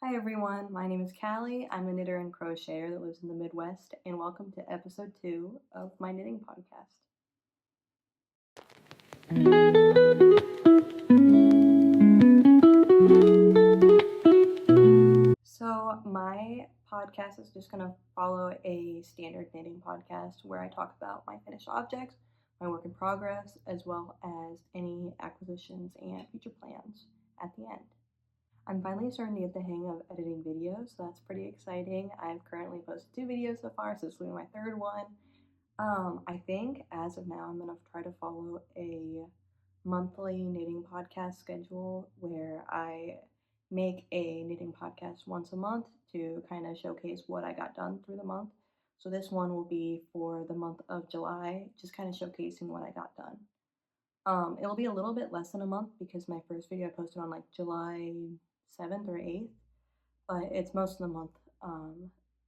Hi everyone, my name is Cali. I'm a knitter and crocheter that lives in the Midwest, and welcome to episode 2 of my knitting podcast. So, my podcast is just going to follow a standard knitting podcast where I talk about my finished objects, my work in progress, as well as any acquisitions and future plans at the end. I'm finally starting to get the hang of editing videos, so that's pretty exciting. I've currently posted 2 videos so far, so this will be my third one. I think as of now, I'm going to try to follow a monthly knitting podcast schedule where I make a knitting podcast once a month to kind of showcase what I got done through the month. So this one will be for the month of July, just kind of showcasing what I got done. It'll be a little bit less than a month because my first video I posted on like July 7th or 8th, but it's most of the month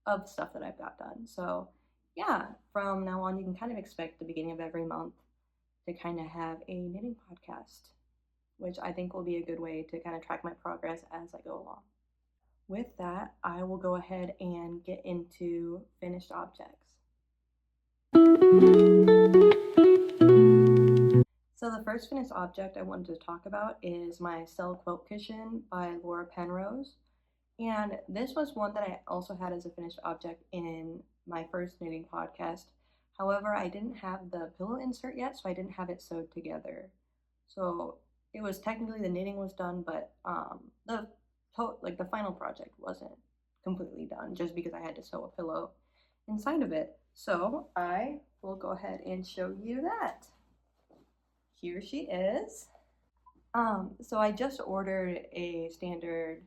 of stuff that I've got done. So yeah, from now on, you can kind of expect the beginning of every month to kind of have a knitting podcast, which I think will be a good way to kind of track my progress as I go along. With that, I will go ahead and get into finished objects. So the first finished object I wanted to talk about is my Stella Quilt cushion by Laura Penrose. And this was one that I also had as a finished object in my first knitting podcast. However, I didn't have the pillow insert yet, so I didn't have it sewed together. So it was technically the knitting was done, but the final project wasn't completely done just because I had to sew a pillow inside of it. So I will go ahead and show you that. Here she is. So I just ordered a standard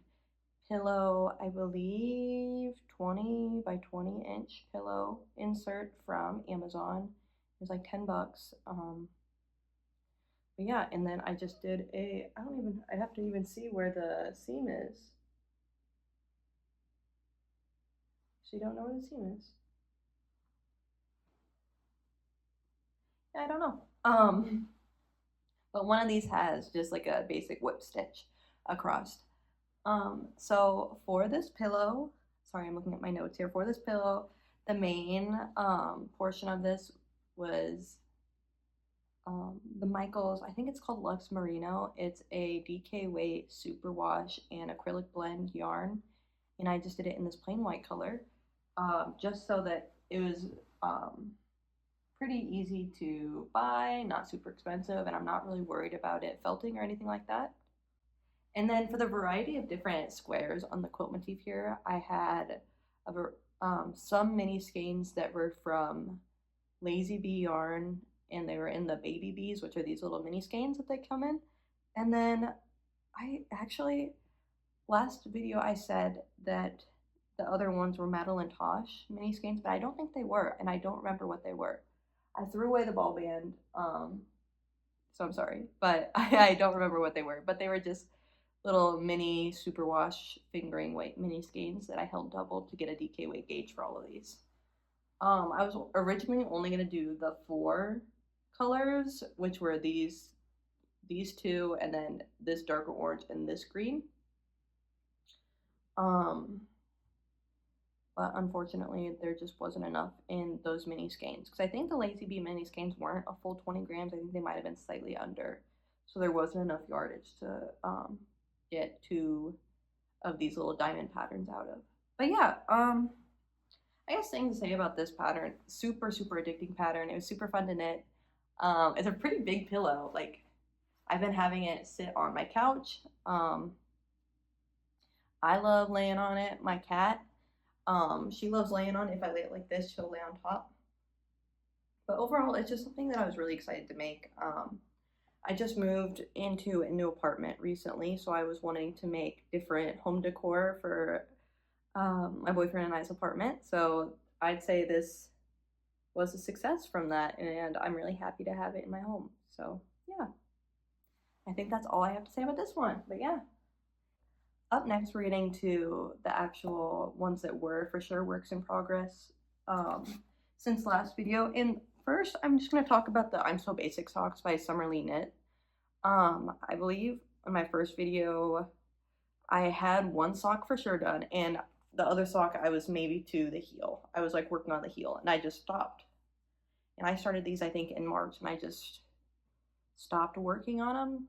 pillow, I believe 20 by 20 inch pillow insert from Amazon. It was like 10 bucks. But yeah, and then I just did I'd have to even see where the seam is. So you don't know where the seam is. Yeah, I don't know. But one of these has just like a basic whip stitch across. So for this pillow, sorry, I'm looking at my notes here. For this pillow, the main portion of this was the Michaels, I think it's called Lux Merino. It's a DK weight superwash and acrylic blend yarn, and I just did it in this plain white color, just so that it was pretty easy to buy, not super expensive, and I'm not really worried about it felting or anything like that. And then for the variety of different squares on the quilt motif here, I had some mini skeins that were from Lazy Bee yarn, and they were in the baby bees, which are these little mini skeins that they come in. And then I actually, last video I said that the other ones were Madeline Tosh mini skeins, but I don't think they were, and I don't remember what they were. I threw away the ball band, so I'm sorry, but I don't remember what they were, but they were just little mini superwash fingering weight mini skeins that I held double to get a DK weight gauge for all of these. I was originally only going to do the 4 colors, which were these 2, and then this darker orange and this green. But unfortunately, there just wasn't enough in those mini skeins. Because I think the Lazy Bee mini skeins weren't a full 20 grams. I think they might have been slightly under. So there wasn't enough yardage to get 2 of these little diamond patterns out of. But yeah, I guess things to say about this pattern. Super, super addicting pattern. It was super fun to knit. It's a pretty big pillow. Like, I've been having it sit on my couch. I love laying on it. My cat, she loves laying on it. If I lay it like this, she'll lay on top. But overall, it's just something that I was really excited to make. I just moved into a new apartment recently, so I was wanting to make different home decor for my boyfriend and I's apartment. So I'd say this was a success from that, and I'm really happy to have it in my home. So yeah, I think that's all I have to say about this one. But yeah. Up next, we're getting to the actual ones that were for sure works in progress since last video. And first, I'm just going to talk about the I'm So Basic socks by Summerly Knit. I believe in my first video, I had one sock for sure done, and the other sock I was maybe to the heel. I was like working on the heel, and I just stopped. And I started these, I think, in March, and I just stopped working on them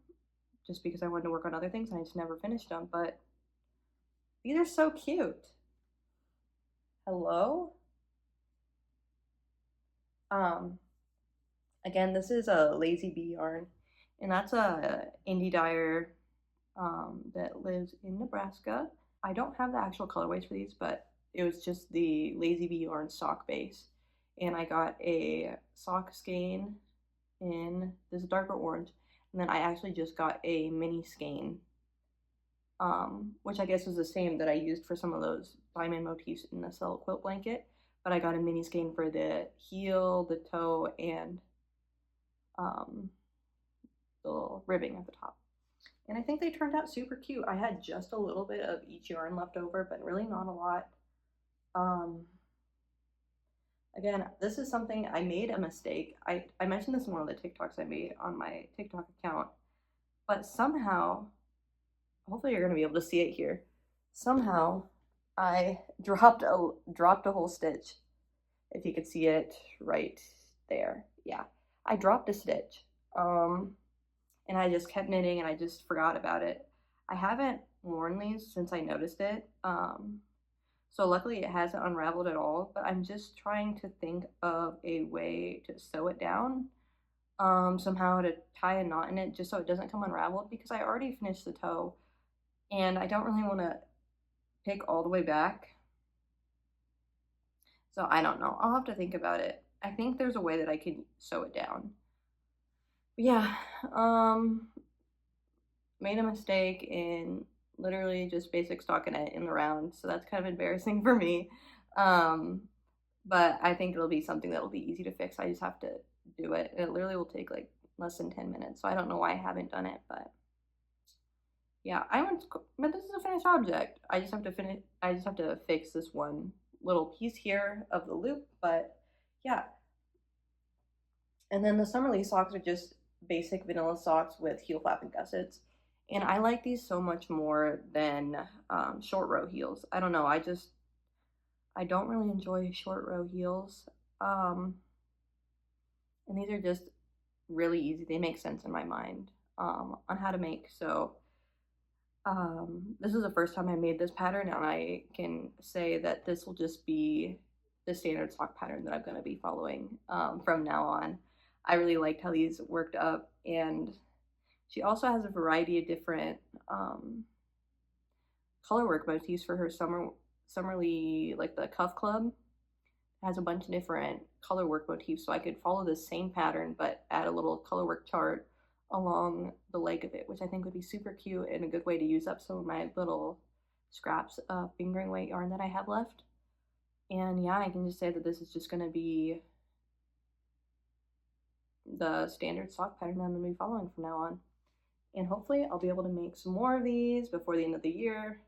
just because I wanted to work on other things, and I just never finished them. But these are so cute. Hello? Again, this is a Lazy Bee yarn, and that's a indie dyer that lives in Nebraska. I don't have the actual colorways for these, but it was just the Lazy Bee yarn sock base. And I got a sock skein in this darker orange, and then I actually just got a mini skein, which I guess was the same that I used for some of those diamond motifs in the Stella Quilt blanket, but I got a mini skein for the heel, the toe, and the little ribbing at the top. And I think they turned out super cute. I had just a little bit of each yarn left over, but really not a lot. Again, this is something I made a mistake. I mentioned this in one of the TikToks I made on my TikTok account, but somehow, hopefully you're going to be able to see it here. Somehow I dropped a whole stitch. If you could see it right there. Yeah, I dropped a stitch. And I just kept knitting and I just forgot about it. I haven't worn these since I noticed it. So luckily it hasn't unraveled at all, but I'm just trying to think of a way to sew it down, somehow to tie a knot in it just so it doesn't come unraveled, because I already finished the toe and I don't really want to pick all the way back. So I don't know. I'll have to think about it. I think there's a way that I can sew it down. But yeah, made a mistake in literally just basic stockinette in the round, so that's kind of embarrassing for me. But I think it'll be something that will be easy to fix. I just have to do it. It literally will take like less than 10 minutes, so I don't know why I haven't done it, but yeah, but this is a finished object. I just have to fix this one little piece here of the loop, but yeah. And then the Summerly socks are just basic vanilla socks with heel flap and gussets. And I like these so much more than short row heels. I don't know, I don't really enjoy short row heels. And these are just really easy. They make sense in my mind on how to make. So this is the first time I made this pattern, and I can say that this will just be the standard sock pattern that I'm going to be following from now on. I really liked how these worked up, and she also has a variety of different colorwork motifs for her Summerly, like the Cuff Club. It has a bunch of different colorwork motifs, so I could follow the same pattern but add a little colorwork chart along the leg of it, which I think would be super cute and a good way to use up some of my little scraps of fingering weight yarn that I have left. And yeah, I can just say that this is just going to be the standard sock pattern I'm going to be following from now on. And hopefully I'll be able to make some more of these before the end of the year.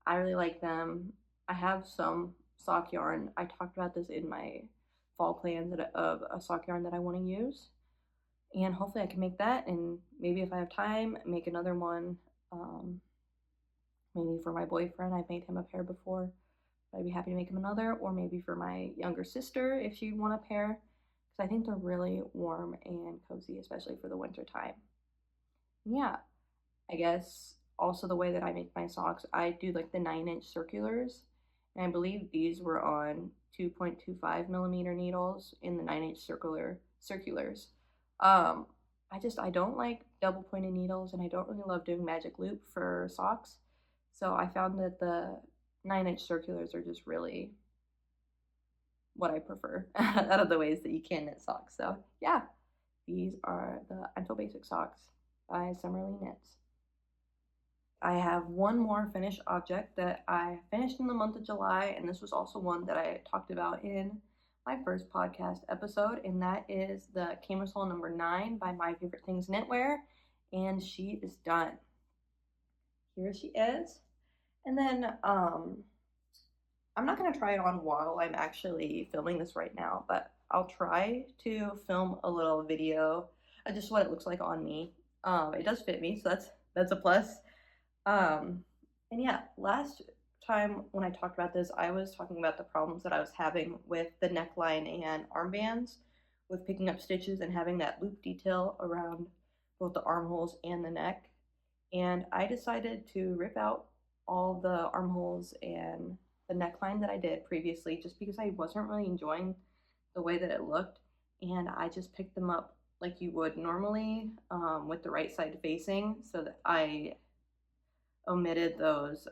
I really like them. I have some sock yarn. I talked about this in my fall plans of a sock yarn that I want to use. And hopefully I can make that, and maybe if I have time, make another one. Maybe for my boyfriend. I've made him a pair before. I'd be happy to make him another, or maybe for my younger sister if she'd want a pair, because I think they're really warm and cozy, especially for the winter time. Yeah, I guess also the way that I make my socks, I do like the 9-inch circulars, and I believe these were on 2.25 millimeter needles in the 9-inch circulars. I don't like double pointed needles, and I don't really love doing magic loop for socks, so I found that the 9-inch circulars are just really what I prefer out of the ways that you can knit socks. So yeah, these are the I'm So Basic socks by Summerly Knits. I have one more finished object that I finished in the month of July, and this was also one that I talked about in my first podcast episode, and that is the Camisole number 9 by My Favorite Things Knitwear, and she is done. Here she is. And then I'm not going to try it on while I'm actually filming this right now, but I'll try to film a little video of just what it looks like on me. It does fit me, so that's a plus. And And yeah, last time when I talked about this, I was talking about the problems that I was having with the neckline and armbands, with picking up stitches and having that loop detail around both the armholes and the neck. And I decided to rip out all the armholes and the neckline that I did previously just because I wasn't really enjoying the way that it looked. And I just picked them up like you would normally, with the right side facing, so that I omitted those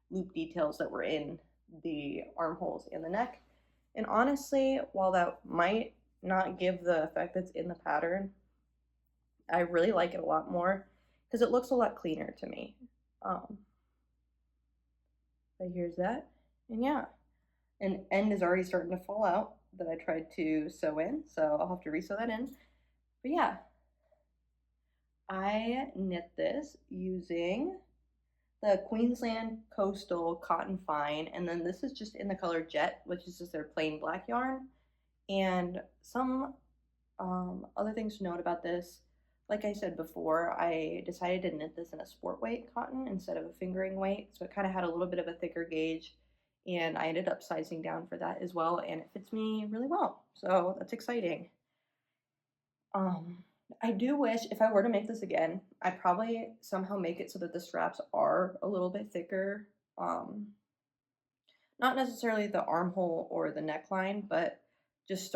loop details that were in the armholes and the neck. And honestly, while that might not give the effect that's in the pattern, I really like it a lot more because it looks a lot cleaner to me. But here's that. And yeah, an end is already starting to fall out that I tried to sew in, so I'll have to re-sew that in. But yeah, I knit this using the Queensland Coastal Cotton Fine, and then this is just in the color Jet, which is just their plain black yarn. And some other things to note about this, like I said before, I decided to knit this in a sport weight cotton instead of a fingering weight, so it kind of had a little bit of a thicker gauge, and I ended up sizing down for that as well, and it fits me really well, so that's exciting. I do wish if I were to make this again, I'd probably somehow make it so that the straps are a little bit thicker. Not necessarily the armhole or the neckline, but just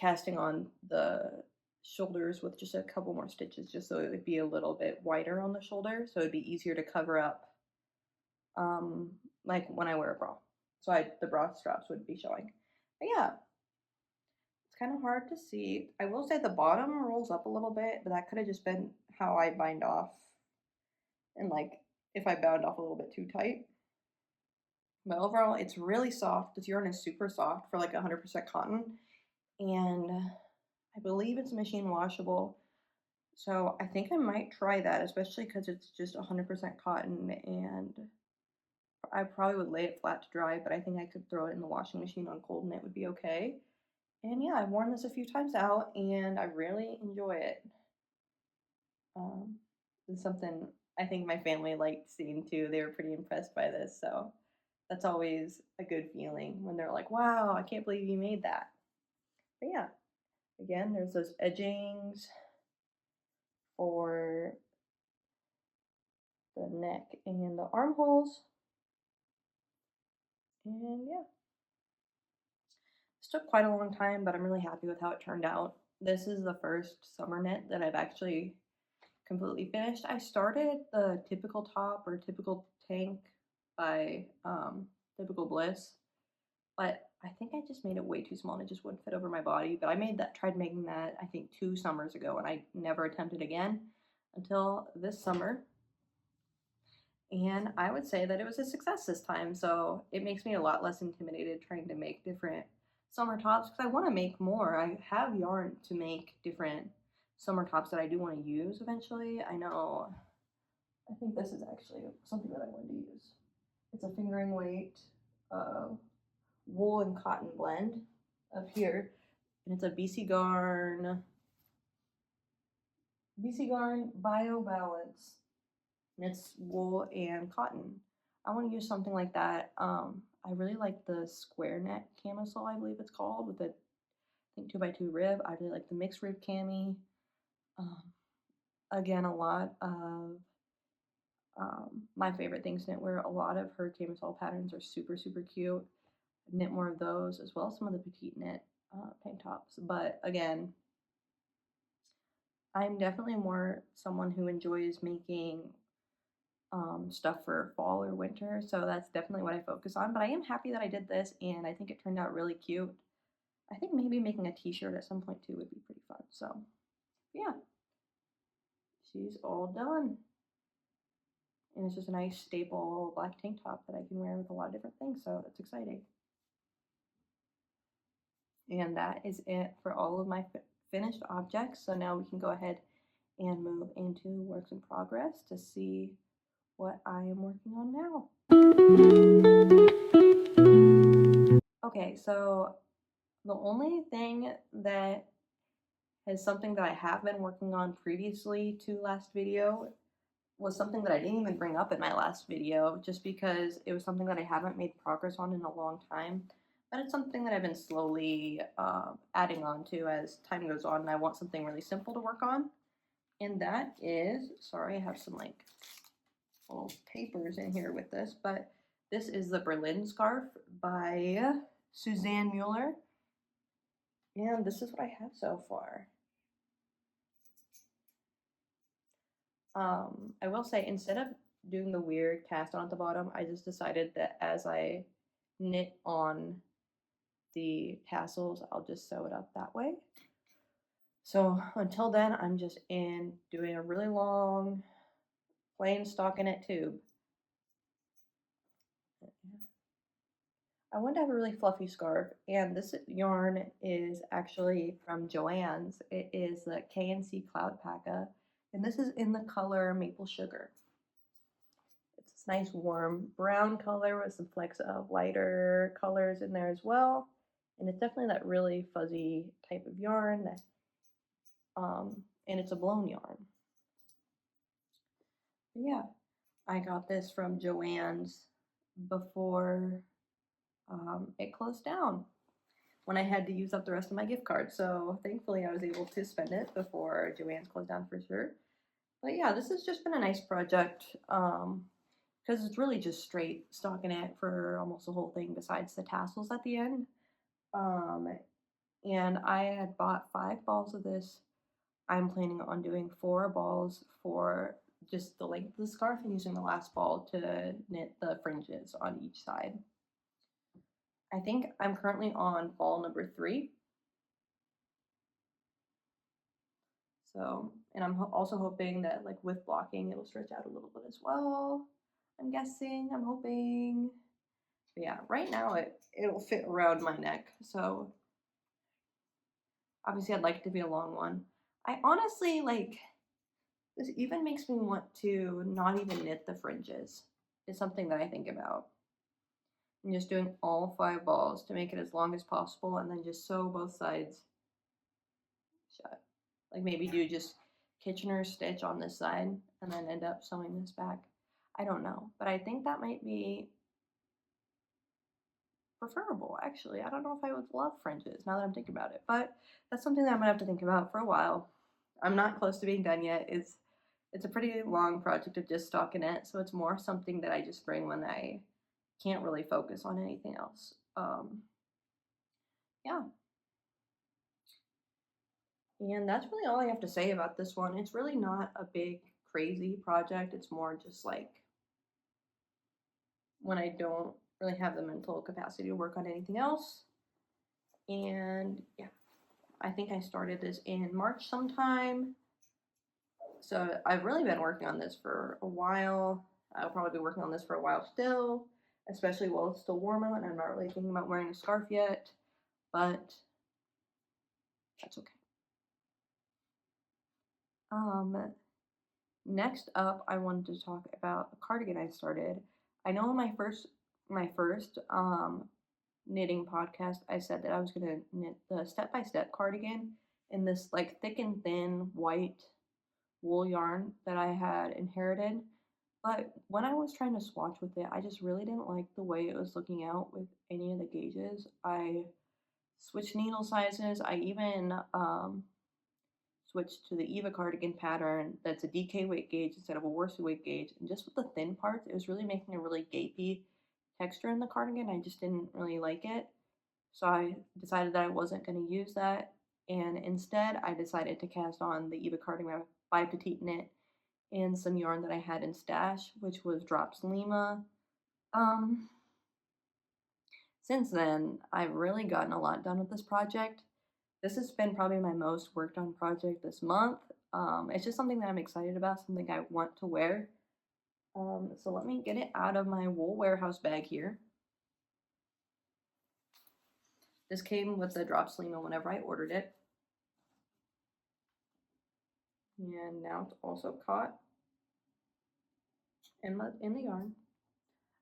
casting on the shoulders with just a couple more stitches, just so it would be a little bit wider on the shoulder, so it'd be easier to cover up, like when I wear a bra. So the bra straps would be showing. But yeah, it's kind of hard to see. I will say the bottom rolls up a little bit, but that could have just been how I bind off, and like if I bound off a little bit too tight. But overall, it's really soft. This yarn is super soft for like 100% cotton, and I believe it's machine washable. So I think I might try that, especially because it's just 100% cotton, and I probably would lay it flat to dry, but I think I could throw it in the washing machine on cold and it would be okay. And yeah, I've worn this a few times out, and I really enjoy it. It's something I think my family liked seeing too. They were pretty impressed by this, so that's always a good feeling when they're like, wow, I can't believe you made that. But yeah, again, there's those edgings for the neck and the armholes. And yeah, this took quite a long time, but I'm really happy with how it turned out. This is the first summer knit that I've actually completely finished. I started the typical top or typical tank by Typical Bliss, but I think I just made it way too small and it just wouldn't fit over my body. But I tried making that I think 2 summers ago, and I never attempted again until this summer. And I would say that it was a success this time, so it makes me a lot less intimidated trying to make different summer tops because I want to make more. I have yarn to make different summer tops that I do want to use eventually. I think this is actually something that I wanted to use. It's a fingering weight wool and cotton blend up here, and it's a BC Garn Bio Balance, and it's wool and cotton. I want to use something like that. I really like the square neck camisole, I believe it's called, with the I think 2x2 rib. I really like the mixed rib cami. Again, a lot of my favorite things knitwear. A lot of her camisole patterns are super, super cute. I've knit more of those, as well as some of the petite knit tank tops. But again, I'm definitely more someone who enjoys making stuff for fall or winter, so that's definitely what I focus on. But I am happy that I did this, and I think it turned out really cute. I think maybe making a t-shirt at some point too would be pretty fun. So yeah, she's all done. And it's just a nice staple black tank top that I can wear with a lot of different things, so that's exciting. And that is it for all of my finished objects. So now we can go ahead and move into works in progress to see what I am working on now. Okay, so the only thing that is something that I have been working on previously to last video was something that I didn't even bring up in my last video, just because it was something that I haven't made progress on in a long time. But it's something that I've been slowly adding on to as time goes on, and I want something really simple to work on. And that is, sorry, I have some like little papers in here with this, but this is the Berlin scarf by Suzanne Mueller. And this is what I have so far. I will say, instead of doing the weird cast on at the bottom, I just decided that as I knit on the tassels, I'll just sew it up that way. So until then, I'm just doing a really long plain stockinette tube. I want to have a really fluffy scarf, and this yarn is actually from Joann's. It is the K&C Cloud Packa, and this is in the color Maple Sugar. It's this nice warm brown color with some flecks of lighter colors in there as well, and it's definitely that really fuzzy type of yarn. And it's a blown yarn. But yeah, I got this from Joann's before it closed down, when I had to use up the rest of my gift card. So thankfully I was able to spend it before Joann's closed down for sure. But yeah, this has just been a nice project because it's really just straight stockinette for almost the whole thing besides the tassels at the end. And I had bought 5 balls of this. I'm planning on doing 4 balls for just the length of the scarf and using the last ball to knit the fringes on each side. I think I'm currently on ball number 3. So, and I'm also hoping that like with blocking, it'll stretch out a little bit as well. I'm guessing, I'm hoping. But yeah, right now it'll fit around my neck. So obviously I'd like it to be a long one. I honestly like, this even makes me want to not even knit the fringes. It's something that I think about. I'm just doing all 5 balls to make it as long as possible, and then just sew both sides shut. Like maybe do just Kitchener stitch on this side and then end up sewing this back. I don't know, but I think that might be preferable, actually. I don't know if I would love fringes now that I'm thinking about it, but that's something that I'm gonna have to think about for a while. I'm not close to being done yet. It's a pretty long project of just stockinette, so it's more something that I just bring when I can't really focus on anything else. Yeah. And that's really all I have to say about this one. It's really not a big, crazy project. It's more just like when I don't really have the mental capacity to work on anything else. And yeah, I think I started this in March sometime. So I've really been working on this for a while. I'll probably be working on this for a while still, especially while it's still warm out and I'm not really thinking about wearing a scarf yet, but that's okay. Next up, I wanted to talk about a cardigan I started. I know in my first knitting podcast, I said that I was gonna knit the step-by-step cardigan in this like thick and thin white wool yarn that I had inherited. But when I was trying to swatch with it, I just really didn't like the way it was looking out with any of the gauges. I switched needle sizes. I even switched to the Eva cardigan pattern that's a DK weight gauge instead of a worsted weight gauge. And just with the thin parts, it was really making a really gapey texture in the cardigan. I just didn't really like it. So I decided that I wasn't going to use that. And instead, I decided to cast on the Eva cardigan by Petite Knit and some yarn that I had in stash, which was Drops Lima. Since then, I've really gotten a lot done with this project. This has been probably my most worked on project this month. It's just something that I'm excited about, something I want to wear. So let me get it out of my wool warehouse bag here. This came with the Drops Lima whenever I ordered it. And now it's also caught in the yarn.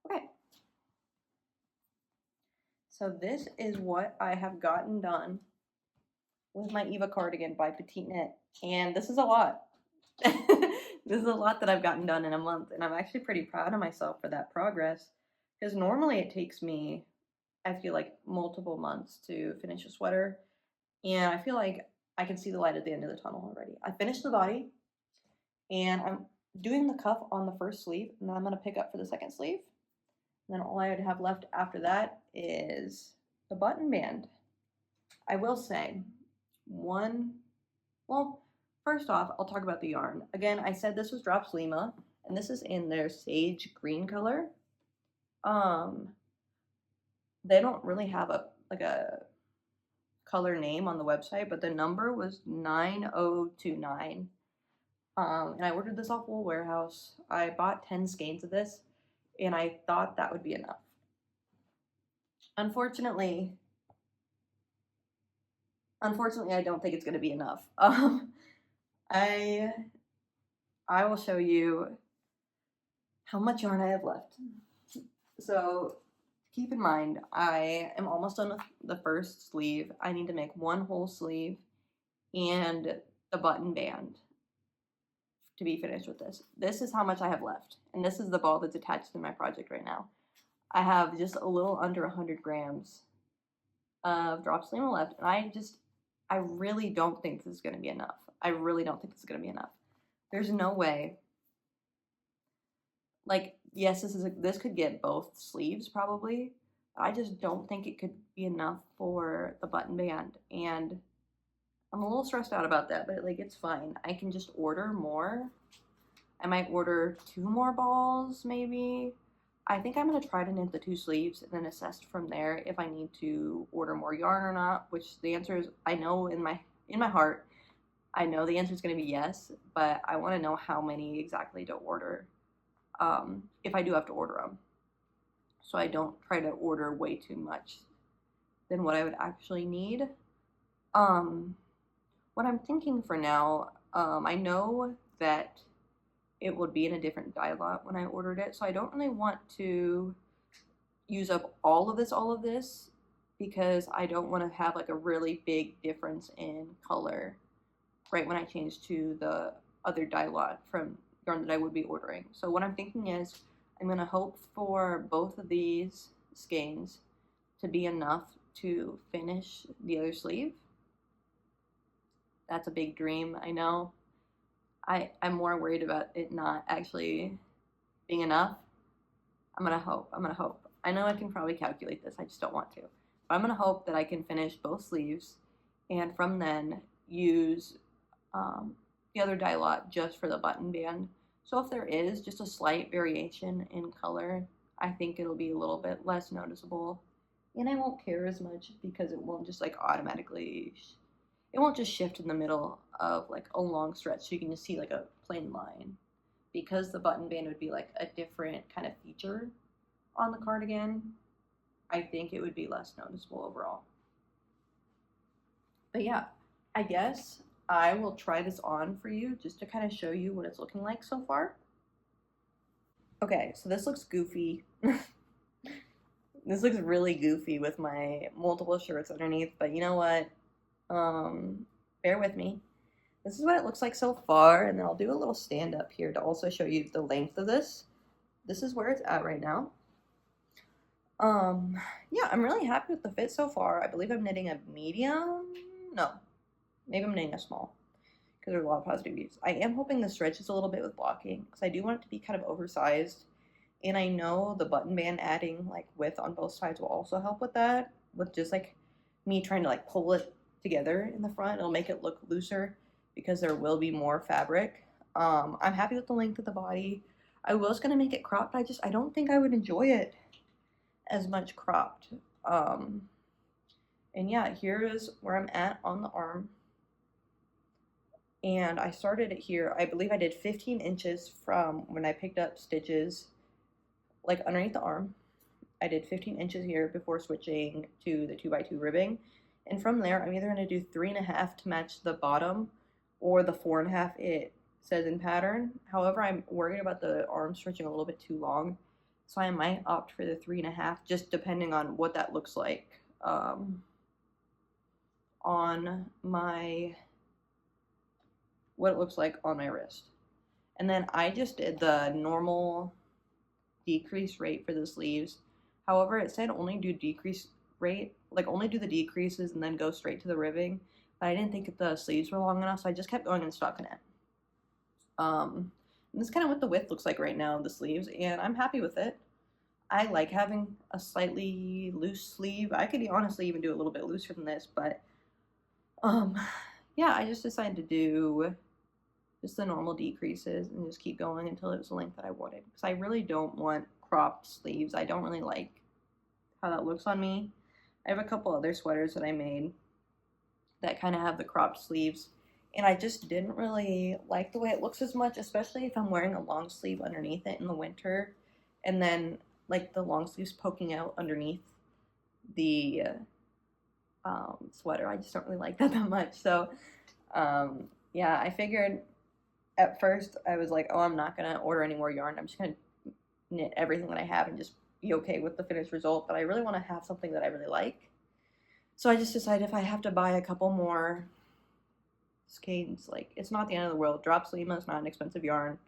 Okay. So this is what I have gotten done with my Eva cardigan by Petite Knit. And this is a lot. This is a lot that I've gotten done in a month, and I'm actually pretty proud of myself for that progress. Because normally it takes me, I feel like, multiple months to finish a sweater, and I feel like I can see the light at the end of the tunnel already. I finished the body, and I'm doing the cuff on the first sleeve, and then I'm going to pick up for the second sleeve. And then all I would have left after that is the button band. I will say, well, first off, I'll talk about the yarn. Again, I said this was Drops Lima, and this is in their sage green color. They don't really have a color name on the website, but the number was 9029. And I ordered this off Wool Warehouse. I bought 10 skeins of this, and I thought that would be enough. Unfortunately, I don't think it's going to be enough. I will show you how much yarn I have left. So keep in mind, I am almost done with the first sleeve. I need to make one whole sleeve and the button band to be finished with this. This is how much I have left, and this is the ball that's attached to my project right now. I have just a little under 100 grams of Drops Lima left, and I really don't think this is going to be enough. I really don't think this is going to be enough. There's no way. Like, yes, this could get both sleeves probably. I just don't think it could be enough for the button band, and I'm a little stressed out about that, but like, it's fine. I can just order more. I might order 2 more balls maybe. I think I'm going to try to knit the 2 sleeves and then assess from there if I need to order more yarn or not, which the answer is, I know in my heart, I know the answer is going to be yes, but I want to know how many exactly to order, if I do have to order them, so I don't try to order way too much than what I would actually need. What I'm thinking for now, I know that it would be in a different dye lot when I ordered it, so I don't really want to use up all of this because I don't want to have like a really big difference in color right when I change to the other dye lot from yarn that I would be ordering. So what I'm thinking is I'm going to hope for both of these skeins to be enough to finish the other sleeve. That's a big dream, I know. I'm more worried about it not actually being enough. I'm gonna hope. I know I can probably calculate this, I just don't want to. But I'm gonna hope that I can finish both sleeves, and from then use the other dye lot just for the button band. So if there is just a slight variation in color, I think it'll be a little bit less noticeable, and I won't care as much because it won't just like automatically, it won't just shift in the middle of like a long stretch so you can just see like a plain line. Because the button band would be like a different kind of feature on the cardigan, I think it would be less noticeable overall. But yeah, I guess I will try this on for you just to kind of show you what it's looking like so far. Okay, so this looks goofy. This looks really goofy with my multiple shirts underneath, but you know what? Bear with me. This is what it looks like so far, and then I'll do a little stand up here to also show you the length of this. This is where it's at right now. Yeah, I'm really happy with the fit so far. I believe I'm knitting a medium. No, maybe I'm knitting a small because there's a lot of positivities. I am hoping the stretches a little bit with blocking because I do want it to be kind of oversized, and I know the button band adding like width on both sides will also help with that, with just like me trying to like pull it together in the front. It'll make it look looser because there will be more fabric. I'm happy with the length of the body. I was gonna make it cropped. I don't think I would enjoy it as much cropped. And yeah, here is where I'm at on the arm. And I started it here. I believe I did 15 inches from when I picked up stitches, like underneath the arm. I did 15 inches here before switching to the 2x2 ribbing. And from there, I'm either going to do 3.5 to match the bottom or the 4.5 it says in pattern. However, I'm worried about the arm stretching a little bit too long, so I might opt for the 3.5, just depending on what that looks like what it looks like on my wrist. And then I just did the normal decrease rate for the sleeves. However, it said only do decrease rate, like only do the decreases and then go straight to the ribbing. But I didn't think the sleeves were long enough, so I just kept going and stockinette. And this is kind of what the width looks like right now of the sleeves, and I'm happy with it. I like having a slightly loose sleeve. I could honestly even do a little bit looser than this, but yeah, I just decided to do just the normal decreases and just keep going until it was the length that I wanted. Because I really don't want cropped sleeves. I don't really like how that looks on me. I have a couple other sweaters that I made that kind of have the cropped sleeves, and I just didn't really like the way it looks as much, especially if I'm wearing a long sleeve underneath it in the winter, and then like the long sleeves poking out underneath the sweater. I just don't really like that much. So yeah, I figured at first I was like, oh, I'm not gonna order any more yarn. I'm just gonna knit everything that I have and just be okay with the finished result. But I really want to have something that I really like. So I just decided if I have to buy a couple more skeins, like, it's not the end of the world. Drop Lima is not an expensive yarn,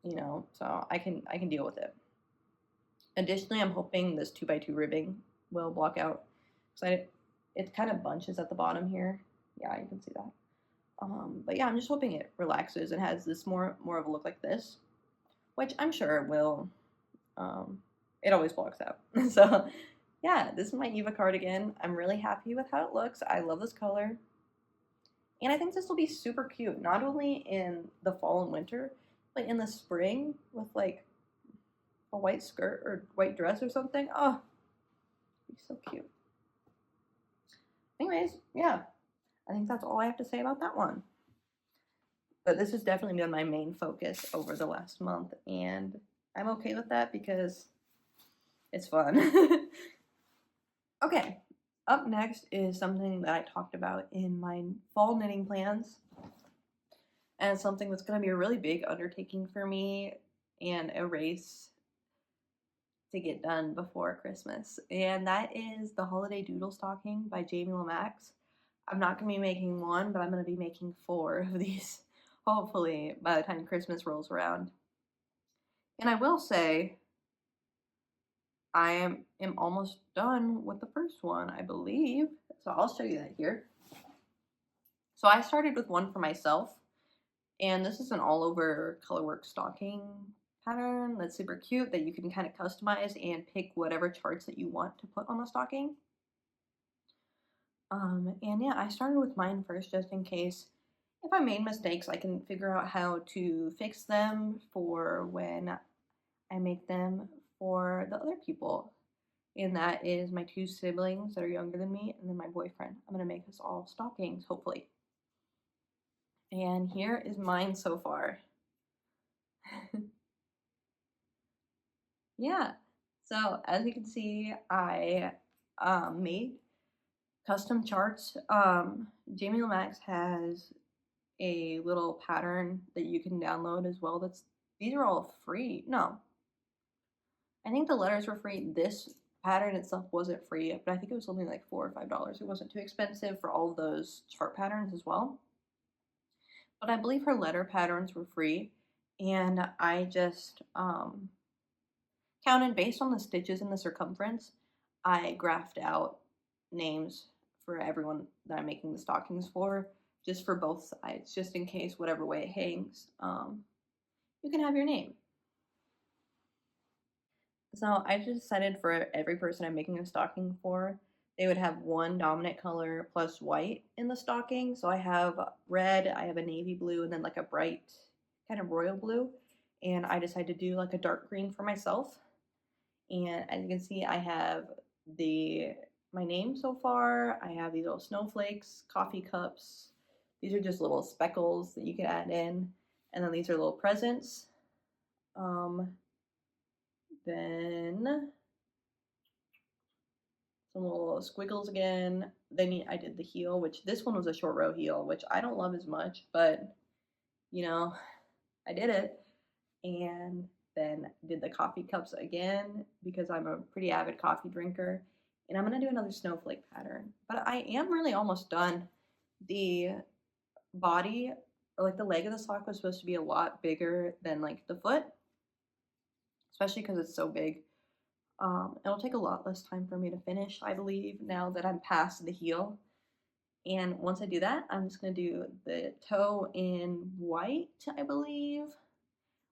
you know, so I can deal with it. Additionally, I'm hoping this 2x2 ribbing will block out, because it kind of bunches at the bottom here. Yeah, you can see that. But yeah, I'm just hoping it relaxes and has this more of a look like this, which I'm sure it will. It always blocks out. So yeah, this is my Eva cardigan. I'm really happy with how it looks. I love this color. And I think this will be super cute, not only in the fall and winter, but in the spring with like a white skirt or white dress or something. Oh, it's so cute. Anyways, yeah, I think that's all I have to say about that one. But this has definitely been my main focus over the last month, and I'm okay with that because it's fun. Okay, up next is something that I talked about in my fall knitting plans, and it's something that's going to be a really big undertaking for me and a race to get done before Christmas, and that is the Holiday Doodle Stocking by Jamie Lomax. I'm not going to be making one, but I'm going to be making 4 of these, hopefully, by the time Christmas rolls around. And I will say, I am almost done with the first one, I believe. So I'll show you that here. So I started with one for myself, and this is an all-over colorwork stocking pattern that's super cute that you can kind of customize and pick whatever charts that you want to put on the stocking. And yeah, I started with mine first just in case if I made mistakes, I can figure out how to fix them for when I make them for the other people. And that is my 2 siblings that are younger than me, and then my boyfriend. I'm going to make us all stockings, hopefully. And here is mine so far. Yeah, so as you can see, I made custom charts. Jamie Lomax has a little pattern that you can download as well. These are all free. No, I think the letters were free. This pattern itself wasn't free, but I think it was only like $4 or $5. It wasn't too expensive for all of those chart patterns as well. But I believe her letter patterns were free, and I just counted based on the stitches and the circumference. I graphed out names for everyone that I'm making the stockings for, just for both sides, just in case whatever way it hangs, you can have your name. So I just decided for every person I'm making a stocking for, they would have one dominant color plus white in the stocking. So I have red, I have a navy blue, and then like a bright kind of royal blue. And I decided to do like a dark green for myself. And as you can see, I have my name so far. I have these little snowflakes, coffee cups. These are just little speckles that you can add in. And then these are little presents. Then some little squiggles again. Then I did the heel, which this one was a short row heel, which I don't love as much, but you know, I did it. And then did the coffee cups again because I'm a pretty avid coffee drinker. And I'm going to do another snowflake pattern. But I am really almost done. The body or like the leg of the sock was supposed to be a lot bigger than like the foot, especially because it's so big. It'll take a lot less time for me to finish, I believe, now that I'm past the heel. And once I do that, I'm just going to do the toe in white, I believe.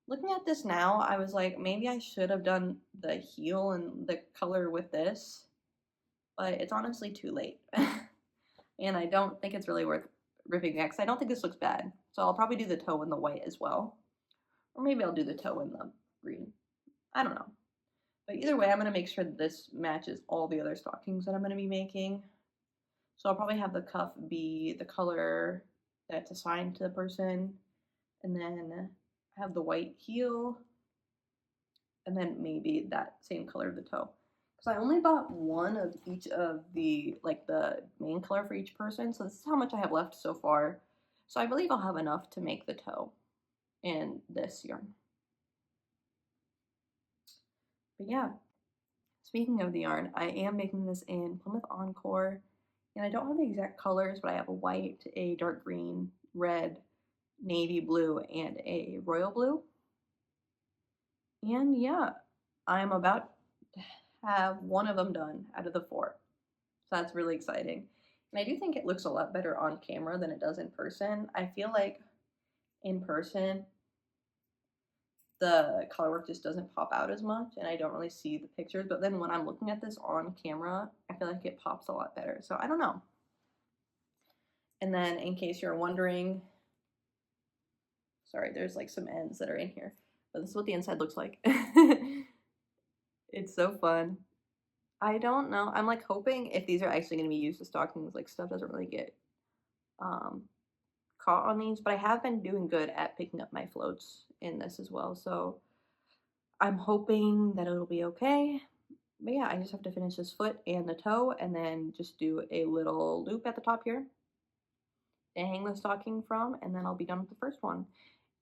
Looking at this now, I was like, maybe I should have done the heel and the color with this, but it's honestly too late. And I don't think it's really worth ripping next. I don't think this looks bad. So I'll probably do the toe in the white as well. Or maybe I'll do the toe in the green. I don't know. But either way, I'm going to make sure that this matches all the other stockings that I'm going to be making. So I'll probably have the cuff be the color that's assigned to the person, and then have the white heel, and then maybe that same color of the toe. Because I only bought one of each of the, like the main color for each person, so this is how much I have left so far. So I believe I'll have enough to make the toe in this yarn. But yeah, speaking of the yarn, I am making this in Plymouth Encore. And I don't have the exact colors, but I have a white, a dark green, red, navy blue, and a royal blue. And yeah, I'm about to have one of them done out of the 4. So that's really exciting. And I do think it looks a lot better on camera than it does in person. I feel like in person, the color work just doesn't pop out as much, and I don't really see the pictures. But then when I'm looking at this on camera, I feel like it pops a lot better. So I don't know. And then in case you're wondering, sorry, there's like some ends that are in here, but this is what the inside looks like. It's so fun. I don't know. I'm like hoping if these are actually going to be used as stockings, like stuff doesn't really get caught on these, but I have been doing good at picking up my floats in this as well. So I'm hoping that it'll be okay. But yeah, I just have to finish this foot and the toe, and then just do a little loop at the top here to hang the stocking from, and then I'll be done with the first one.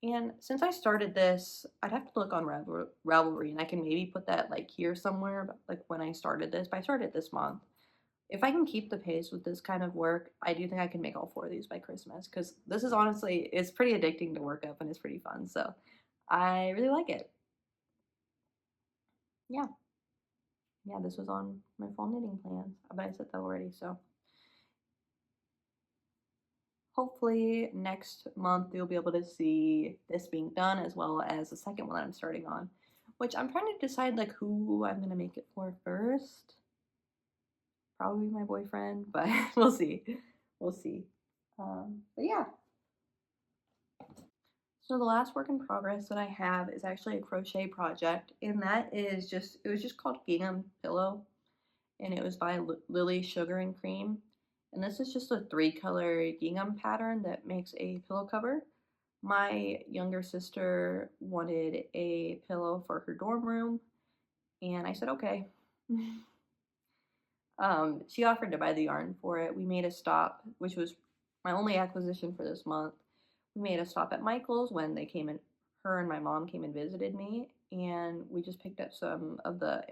And since I started this, I'd have to look on Ravelry, and I can maybe put that like here somewhere, like when I started this, but I started this month. If I can keep the pace with this kind of work, I do think I can make all 4 of these by Christmas, because this is honestly, it's pretty addicting to work up, and it's pretty fun, so I really like it. Yeah. Yeah, this was on my fall knitting plans, but I said that already, so. Hopefully next month you'll be able to see this being done, as well as the second one that I'm starting on, which I'm trying to decide like who I'm gonna make it for first. Probably my boyfriend, but we'll see. We'll see. But yeah. So the last work in progress that I have is actually a crochet project, and that is just, it was just called Gingham Pillow, and it was by Lily Sugar and Cream. And this is just a 3-color gingham pattern that makes a pillow cover. My younger sister wanted a pillow for her dorm room, and I said okay. She offered to buy the yarn for it. We made a stop, which was my only acquisition for this month. We made a stop at Michael's when they came in. Her and my mom came and visited me, and we just picked up some of the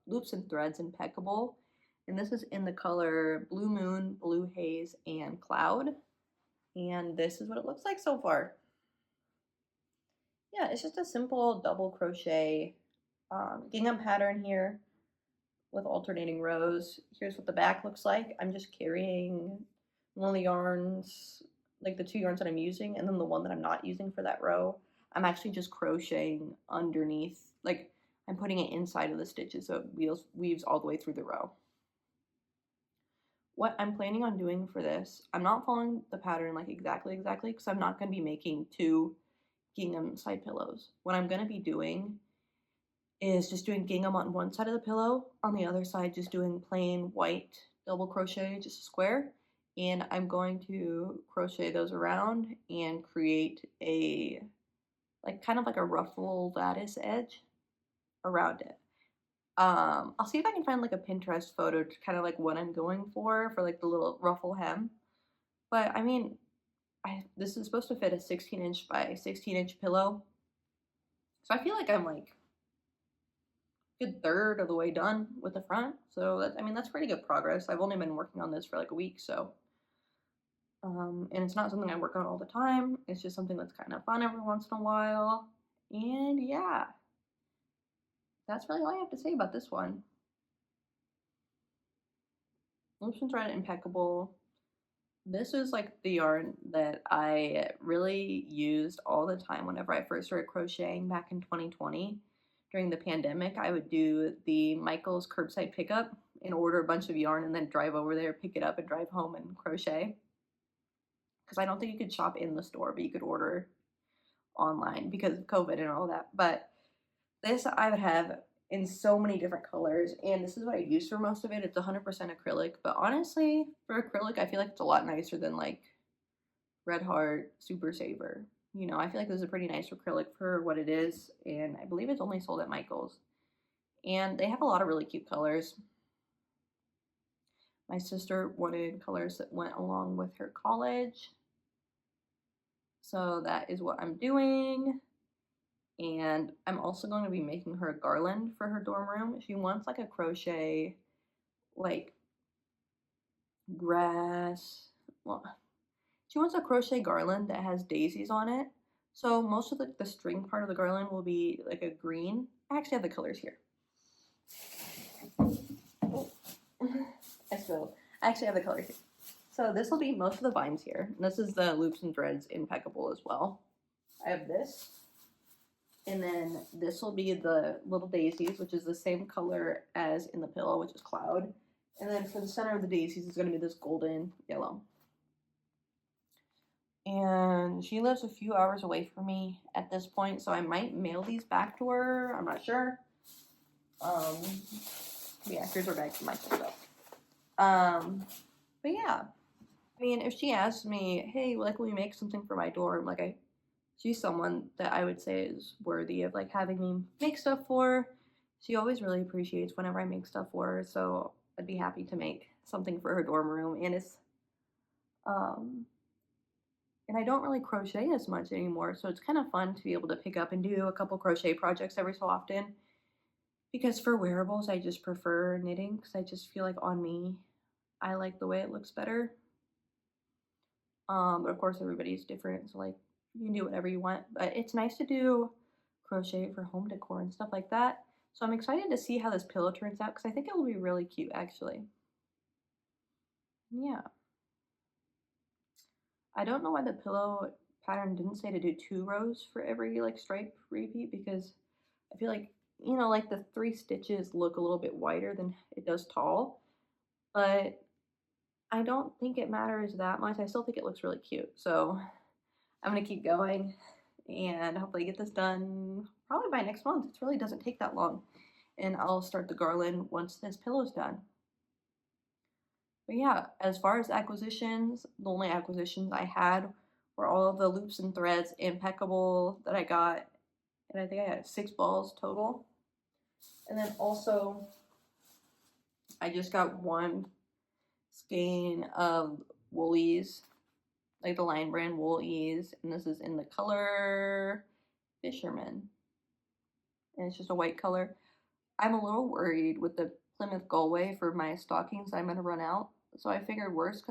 loops and threads Impeccable. And this is in the color Blue Moon, Blue Haze, and Cloud. And this is what it looks like so far. Yeah, it's just a simple double crochet gingham pattern here with alternating rows. Here's what the back looks like. I'm just carrying one of the yarns, like the 2 yarns that I'm using, and then the one that I'm not using for that row, I'm actually just crocheting underneath, like I'm putting it inside of the stitches so it weaves all the way through the row. What I'm planning on doing for this, I'm not following the pattern like exactly because I'm not going to be making 2 gingham side pillows. What I'm going to be doing is just doing gingham on one side of the pillow, on the other side just doing plain white double crochet, just a square, and I'm going to crochet those around and create a like kind of like a ruffle lattice edge around it. I'll see if I can find like a Pinterest photo to kind of like what I'm going for like the little ruffle hem. But I mean, this is supposed to fit a 16-inch by 16-inch pillow, so I feel like I'm like a good third of the way done with the front. So I mean, that's pretty good progress. I've only been working on this for like a week, so And it's not something I work on all the time. It's just something that's kind of fun every once in a while. And yeah, that's really all I have to say about this one. Loops and thread impeccable. This is like the yarn that I really used all the time whenever I first started crocheting back in 2020. During the pandemic, I would do the Michael's curbside pickup and order a bunch of yarn and then drive over there, pick it up, and drive home and crochet. Because I don't think you could shop in the store, but you could order online because of COVID and all that. But this I would have in so many different colors, and this is what I use for most of it. It's 100% acrylic, but honestly, for acrylic, I feel like it's a lot nicer than like Red Heart Super Saver. You know, I feel like this is a pretty nice acrylic for what it is, and I believe it's only sold at Michael's. And they have a lot of really cute colors. My sister wanted colors that went along with her college, so that is what I'm doing. And I'm also going to be making her a garland for her dorm room. She wants like a crochet, like grass. Well, she wants a crochet garland that has daisies on it. So most of the string part of the garland will be like a green. I actually have the colors here. I actually have the colors here. So this will be most of the vines here. And this is the loops and threads impeccable as well. I have this. And then this will be the little daisies, which is the same color as in the pillow, which is cloud. And then for the center of the daisies is going to be this golden yellow. And she lives a few hours away from me at this point, so I might mail these back to her. I'm not sure. Yeah, here's her bag for my stuff. But yeah, I mean, if she asks me, hey, like, will you make something for my dorm? Like, she's someone that I would say is worthy of like having me make stuff for. She always really appreciates whenever I make stuff for her, so I'd be happy to make something for her dorm room. And and I don't really crochet as much anymore, so it's kind of fun to be able to pick up and do a couple crochet projects every so often. Because for wearables, I just prefer knitting because I just feel like on me, I like the way it looks better. But of course, everybody's different, so like you can do whatever you want. But it's nice to do crochet for home decor and stuff like that. So I'm excited to see how this pillow turns out because I think it will be really cute, actually. Yeah. I don't know why the pillow pattern didn't say to do 2 rows for every like stripe repeat because I feel like, you know, like the 3 stitches look a little bit wider than it does tall, but I don't think it matters that much. I still think it looks really cute. So I'm gonna keep going and hopefully get this done probably by next month. It really doesn't take that long. And I'll start the garland once this pillow's done. But yeah, as far as acquisitions, the only acquisitions I had were all of the loops and threads impeccable that I got. And I think I had 6 balls total. And then also, I just got 1 skein of woolies, like the Lion Brand woolies. And this is in the color Fisherman. And it's just a white color. I'm a little worried with the Plymouth Galway for my stockings. I'm going to run out. So I figured worst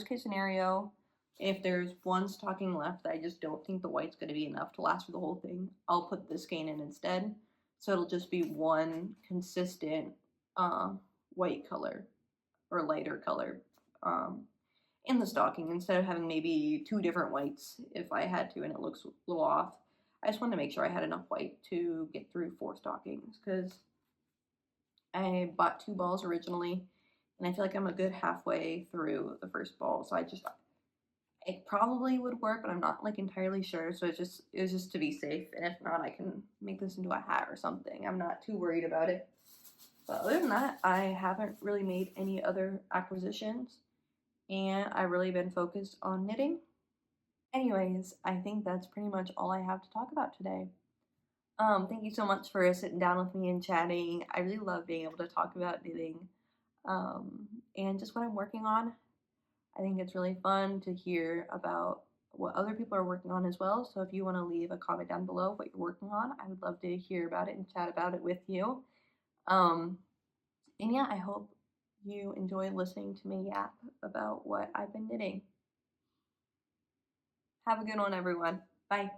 case scenario, if there's 1 stocking left that I just don't think the white's going to be enough to last for the whole thing, I'll put this skein in instead. So it'll just be 1 consistent white color or lighter color in the stocking instead of having maybe 2 different whites if I had to and it looks a little off. I just wanted to make sure I had enough white to get through 4 stockings because I bought 2 balls originally, and I feel like I'm a good halfway through the first ball. So it probably would work, but I'm not like entirely sure. So it was just to be safe, and if not, I can make this into a hat or something. I'm not too worried about it. But other than that, I haven't really made any other acquisitions, and I've really been focused on knitting. Anyways, I think that's pretty much all I have to talk about today. Thank you so much for sitting down with me and chatting. I really love being able to talk about knitting and just what I'm working on. I think it's really fun to hear about what other people are working on as well. So if you want to leave a comment down below what you're working on, I would love to hear about it and chat about it with you. And yeah, I hope you enjoy listening to me yap about what I've been knitting. Have a good one, everyone. Bye.